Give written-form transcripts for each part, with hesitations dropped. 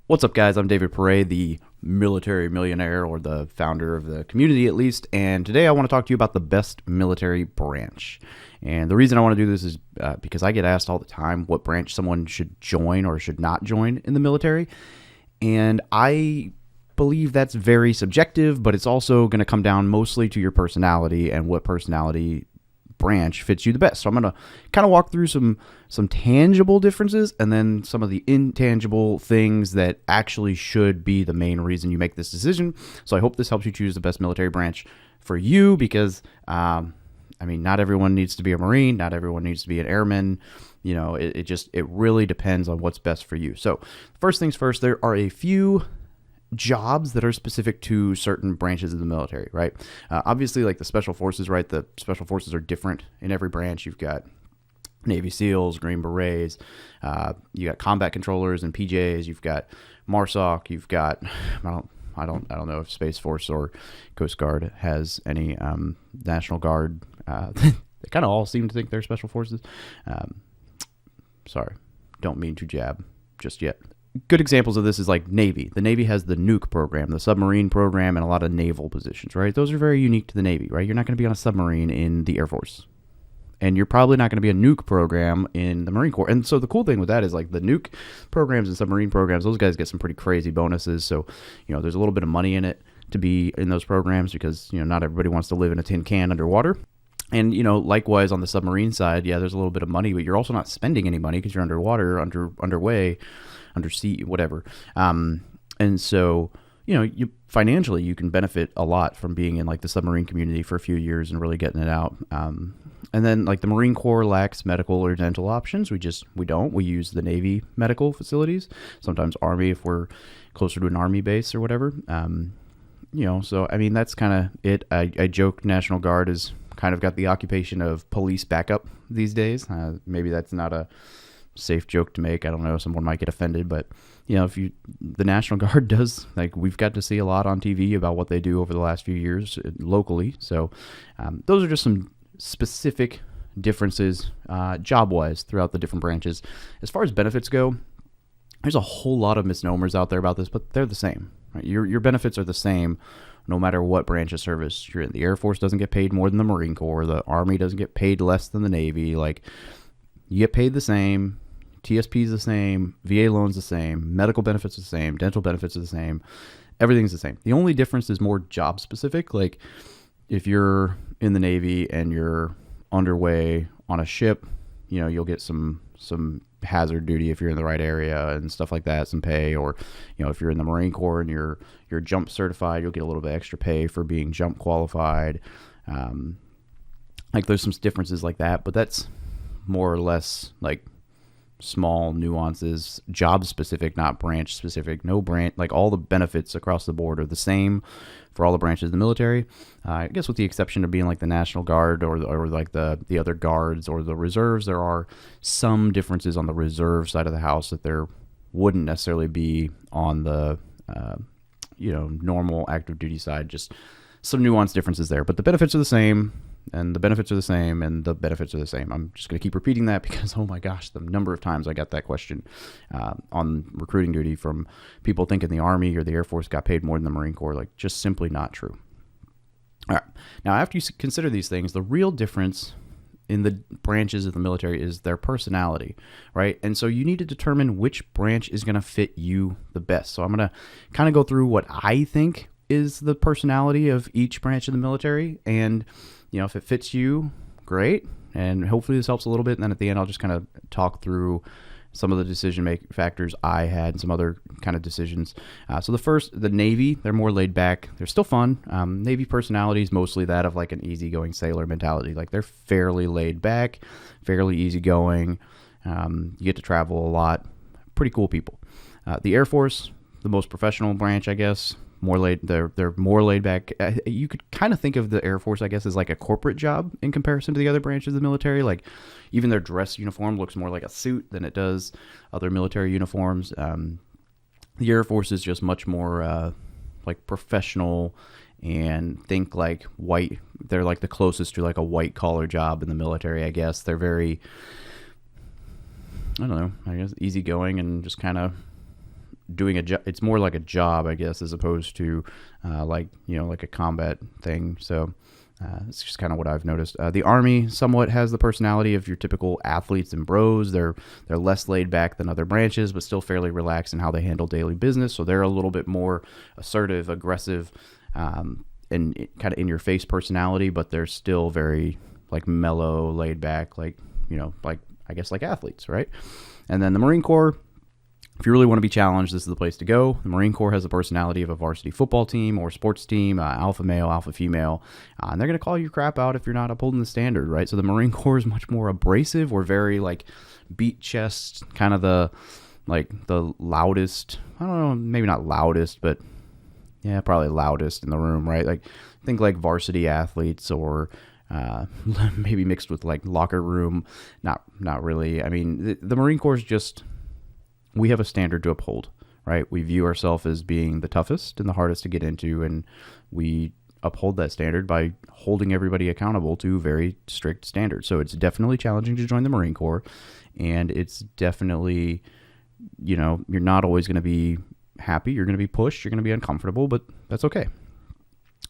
What's up, guys? I'm David Perret, the military millionaire, or the founder of the community at least, and today I want to talk to you about the best military branch. And the reason I want to do this is because I get asked all the time what branch someone should join or should not join in the military, and I believe that's very subjective, but it's also going to come down mostly to your personality and what personality branch fits you the best. So I'm going to kind of walk through some tangible differences and then some of the intangible things that actually should be the main reason you make this decision. So I hope this helps you choose the best military branch for you because, not everyone needs to be a Marine. Not everyone needs to be an airman. You know, it really depends on what's best for you. So first things first, there are a few jobs that are specific to certain branches of the military, right? Obviously, like the special forces, right? The special forces are different in every branch. You've got Navy SEALs, Green Berets, you got combat controllers and PJs. You've got MARSOC. You've got I don't know if Space Force or Coast Guard has any National Guard. They kind of all seem to think they're special forces. Sorry, don't mean to jab just yet. Good examples of this is like Navy. The Navy has the nuke program, the submarine program, and a lot of naval positions, right? Those are very unique to the Navy, right? You're not going to be on a submarine in the Air Force. And you're probably not going to be a nuke program in the Marine Corps. And so the cool thing with that is like the nuke programs and submarine programs, those guys get some pretty crazy bonuses. So, there's a little bit of money in it to be in those programs because, not everybody wants to live in a tin can underwater. And, likewise on the submarine side, yeah, there's a little bit of money, but you're also not spending any money because you're underwater, underway, undersea, whatever. And so, you financially, you can benefit a lot from being in like the submarine community for a few years and really getting it out. And then like the Marine Corps lacks medical or dental options. We use the Navy medical facilities, sometimes Army if we're closer to an Army base or whatever. So, that's kind of it. I joke National Guard is kind of got the occupation of police backup these days. Maybe that's not a safe joke to make. I don't know. Someone might get offended, but the National Guard does, like, we've got to see a lot on TV about what they do over the last few years locally. So those are just some specific differences job-wise throughout the different branches. As far as benefits go, there's a whole lot of misnomers out there about this, but they're the same. Right? Your benefits are the same no matter what branch of service you're in. The Air Force doesn't get paid more than the Marine Corps. The Army doesn't get paid less than the Navy. Like, you get paid the same. TSP is the same. VA loans the same. Medical benefits are the same. Dental benefits are the same. Everything's the same. The only difference is more job specific. Like, if you're in the Navy and you're underway on a ship, you'll get some hazard duty if you're in the right area and stuff like that, some pay. Or, if you're in the Marine Corps and you're jump certified, you'll get a little bit extra pay for being jump qualified. There's some differences like that, but that's more or less like small nuances, job specific, not branch specific. No branch, like all the benefits across the board are the same for all the branches of the military. I guess with the exception of being like the National Guard or like the other guards or the reserves, there are some differences on the reserve side of the house that there wouldn't necessarily be on the normal active duty side. Just some nuanced differences there, but the benefits are the same. And the benefits are the same, and the benefits are the same. I'm just going to keep repeating that because, oh my gosh, the number of times I got that question on recruiting duty from people thinking the Army or the Air Force got paid more than the Marine Corps. Like, just simply not true. All right. Now, after you consider these things, the real difference in the branches of the military is their personality, right? And so you need to determine which branch is going to fit you the best. So I'm going to kind of go through what I think is the personality of each branch of the military, and if it fits you, great. And hopefully this helps a little bit. And then at the end, I'll just kind of talk through some of the decision-making factors I had and some other kind of decisions. So the Navy, they're more laid back. They're still fun. Navy personality is mostly that of like an easygoing sailor mentality. Like, they're fairly laid back, fairly easygoing. You get to travel a lot. Pretty cool people. The Air Force, the most professional branch, I guess. They're more laid back. You could kind of think of the Air Force, I guess, as like a corporate job in comparison to the other branches of the military. Like, even their dress uniform looks more like a suit than it does other military uniforms. The Air Force is just much more like professional, and think like white. They're like the closest to like a white collar job in the military, I guess. They're very, I don't know, I guess easygoing and just kind of doing a job. It's more like a job, I guess, as opposed to like like a combat thing. So it's just kind of what I've noticed. The Army somewhat has the personality of your typical athletes and bros. They're less laid back than other branches, but still fairly relaxed in how they handle daily business. So they're a little bit more assertive, aggressive, and kind of in your face personality, but they're still very like mellow, laid back, like like I guess like athletes, right? And then the Marine Corps. If you really want to be challenged, this is the place to go. The Marine Corps has the personality of a varsity football team or sports team, alpha male, alpha female, and they're going to call you crap out if you're not upholding the standard, right? So the Marine Corps is much more abrasive or very like beat chest, kind of the loudest. I don't know, maybe not loudest, but yeah, probably loudest in the room, right? Like think like varsity athletes or maybe mixed with like locker room. Not really. I mean, the Marine Corps is just. We have a standard to uphold, right? We view ourselves as being the toughest and the hardest to get into, and we uphold that standard by holding everybody accountable to very strict standards. So it's definitely challenging to join the Marine Corps, and it's definitely, you're not always going to be happy. You're going to be pushed. You're going to be uncomfortable, but that's okay.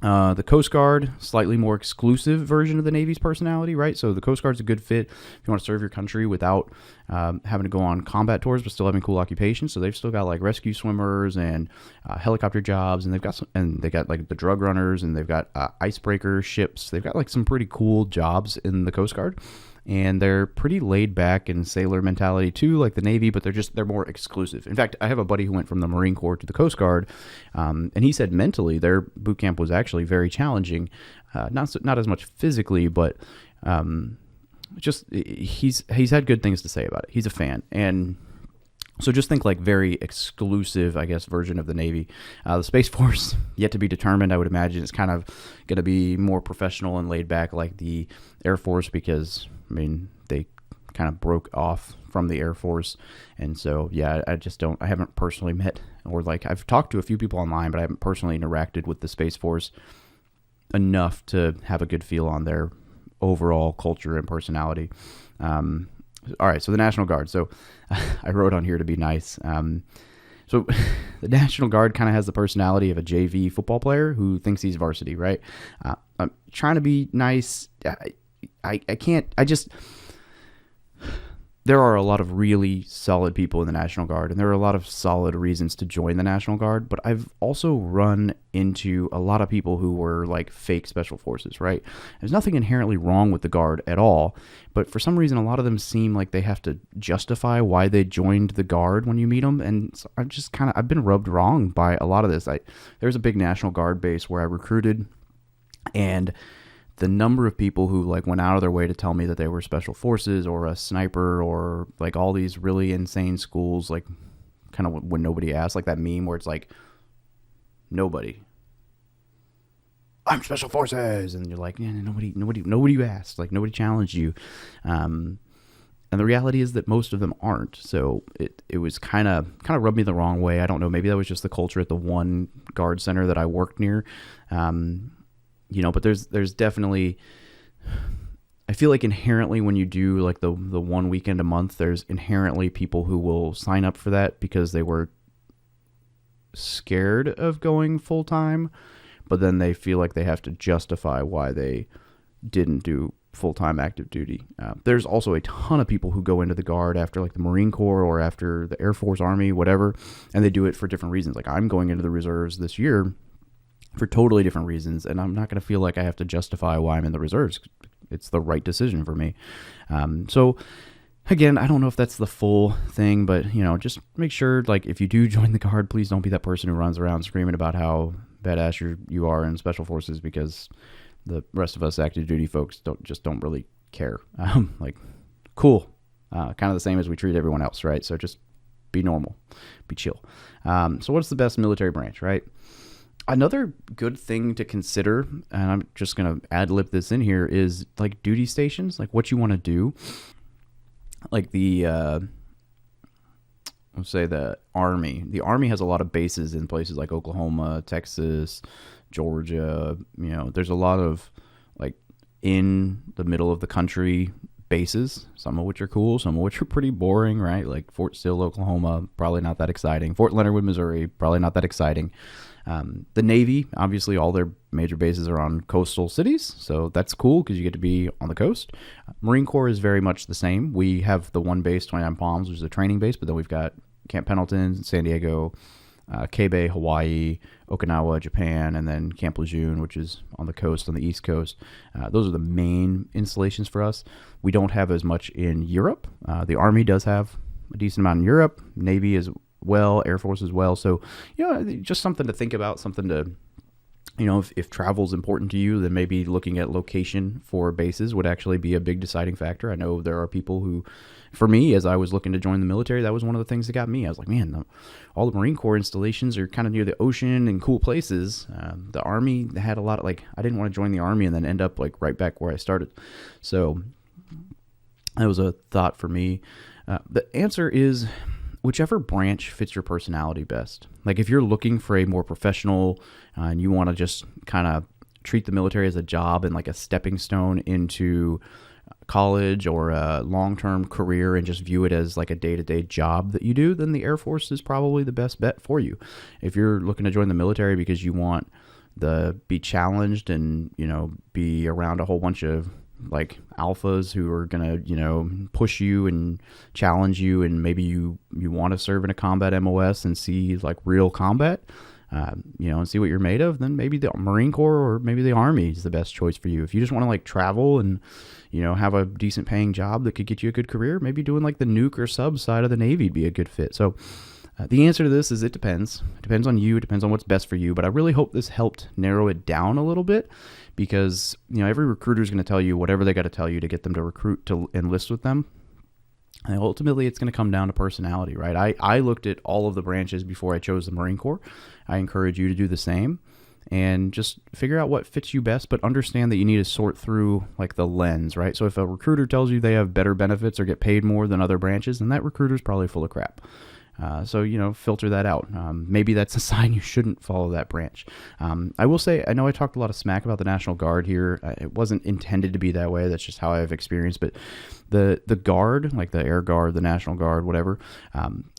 The Coast Guard, slightly more exclusive version of the Navy's personality, right? So the Coast Guard's a good fit if you want to serve your country without having to go on combat tours, but still having cool occupations. So they've still got like rescue swimmers and helicopter jobs, and they got like the drug runners, and they've got icebreaker ships. They've got like some pretty cool jobs in the Coast Guard. And they're pretty laid back and sailor mentality too, like the Navy, but they're more exclusive. In fact, I have a buddy who went from the Marine Corps to the Coast Guard, and he said mentally their boot camp was actually very challenging, not as much physically, but just he's had good things to say about it. He's a fan, and so just think like very exclusive, I guess, version of the Navy. The Space Force, yet to be determined. I would imagine it's kind of going to be more professional and laid back like the Air Force because, I mean, they kind of broke off from the Air Force. And so, yeah, I haven't personally met or like I've talked to a few people online, but I haven't personally interacted with the Space Force enough to have a good feel on their overall culture and personality. All right, so the National Guard. So I wrote on here to be nice. So the National Guard kind of has the personality of a JV football player who thinks he's varsity, right? I'm trying to be nice. I can't. There are a lot of really solid people in the National Guard, and there are a lot of solid reasons to join the National Guard, but I've also run into a lot of people who were like fake special forces, right? There's nothing inherently wrong with the Guard at all, but for some reason, a lot of them seem like they have to justify why they joined the Guard when you meet them, and so I've been rubbed wrong by a lot of this. There's a big National Guard base where I recruited, and the number of people who like went out of their way to tell me that they were special forces or a sniper or like all these really insane schools, like kind of when nobody asked, like that meme where it's like, I'm special forces. And you're like, yeah, nobody asked, like nobody challenged you. And the reality is that most of them aren't. So it was kind of rubbed me the wrong way. I don't know. Maybe that was just the culture at the one Guard center that I worked near. But there's definitely, I feel like inherently when you do like the one weekend a month, there's inherently people who will sign up for that because they were scared of going full time, but then they feel like they have to justify why they didn't do full-time active duty. There's also a ton of people who go into the Guard after like the Marine Corps or after the Air Force, Army, whatever, and they do it for different reasons. Like I'm going into the reserves this year for totally different reasons, and I'm not going to feel like I have to justify why I'm in the reserves. It's the right decision for me. So again, I don't know if that's the full thing, but just make sure like if you do join the Guard, please don't be that person who runs around screaming about how badass you are in special forces, because the rest of us active duty folks don't really care. Like cool, kind of the same as we treat everyone else, right? So just be normal, be chill. So what's the best military branch, right? Another good thing to consider, and I'm just going to ad-lib this in here, is like duty stations, like what you want to do. Like let's say the Army. The Army has a lot of bases in places like Oklahoma, Texas, Georgia. There's a lot of like in the middle of the country bases, some of which are cool, some of which are pretty boring, right? Like Fort Sill, Oklahoma, probably not that exciting. Fort Leonard Wood, Missouri, probably not that exciting. The Navy, obviously, all their major bases are on coastal cities, so that's cool because you get to be on the coast. Marine Corps is very much the same. We have the one base, 29 Palms, which is a training base, but then we've got Camp Pendleton, San Diego, K-Bay, Hawaii, Okinawa, Japan, and then Camp Lejeune, which is on the coast, on the East Coast. Those are the main installations for us. We don't have as much in Europe. The Army does have a decent amount in Europe. Navy as well, Air Force as well. So, just something to think about, something to, if travel is important to you, then maybe looking at location for bases would actually be a big deciding factor. I know there are people who, for me, as I was looking to join the military, that was one of the things that got me. I was like, man, all the Marine Corps installations are kind of near the ocean and cool places. The Army had a lot of, I didn't want to join the Army and then end up right back where I started. So that was a thought for me. The answer is whichever branch fits your personality best. Like if you're looking for a more professional and you want to just kind of treat the military as a job and like a stepping stone into college or a long-term career and just view it as like a day-to-day job that you do, then the Air Force is probably the best bet for you. If you're looking to join the military because you want to be challenged and, be around a whole bunch of like alphas who are going to, push you and challenge you, and maybe you want to serve in a combat MOS and see like real combat, and see what you're made of, then maybe the Marine Corps or maybe the Army is the best choice for you. If you just want to like travel and, have a decent paying job that could get you a good career, maybe doing like the nuke or sub side of the Navy would be a good fit. So the answer to this is it depends. It depends on you. It depends on what's best for you. But I really hope this helped narrow it down a little bit, because, every recruiter is going to tell you whatever they got to tell you to get them to recruit, to enlist with them. And ultimately, it's going to come down to personality, right? I looked at all of the branches before I chose the Marine Corps. I encourage you to do the same and just figure out what fits you best, but understand that you need to sort through like the lens, right? So if a recruiter tells you they have better benefits or get paid more than other branches, then that recruiter's probably full of crap. So, filter that out. Maybe that's a sign you shouldn't follow that branch. I will say, I know I talked a lot of smack about the National Guard here. It wasn't intended to be that way. That's just how I've experienced. But the Guard, like the Air Guard, the National Guard, whatever,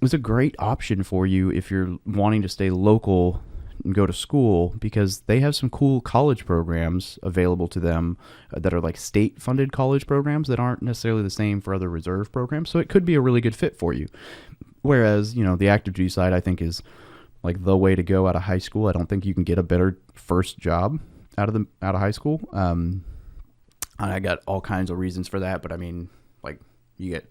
is a great option for you if you're wanting to stay local and go to school, because they have some cool college programs available to them that are like state-funded college programs that aren't necessarily the same for other reserve programs. So it could be a really good fit for you. Whereas, the active duty side, I think, is like the way to go out of high school. I don't think you can get a better first job out of high school. I got all kinds of reasons for that, but I mean, like, you get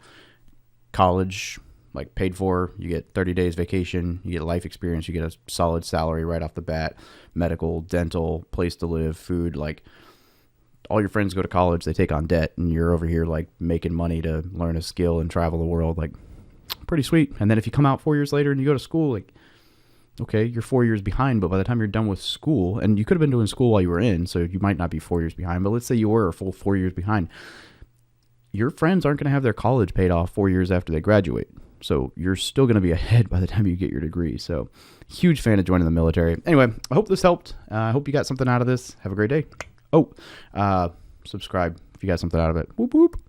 college like paid for, you get 30 days vacation, you get life experience, you get a solid salary right off the bat, medical, dental, place to live, food. Like, all your friends go to college, they take on debt, and you're over here like making money to learn a skill and travel the world. Like, pretty sweet. And then if you come out 4 years later and you go to school, like, okay, you're 4 years behind, but by the time you're done with school, and you could have been doing school while you were in, so you might not be 4 years behind, but let's say you were a full 4 years behind, your friends aren't going to have their college paid off 4 years after they graduate. So you're still going to be ahead by the time you get your degree. So huge fan of joining the military. Anyway, I hope this helped. I hope you got something out of this. Have a great day. Subscribe if you got something out of it. Whoop, whoop.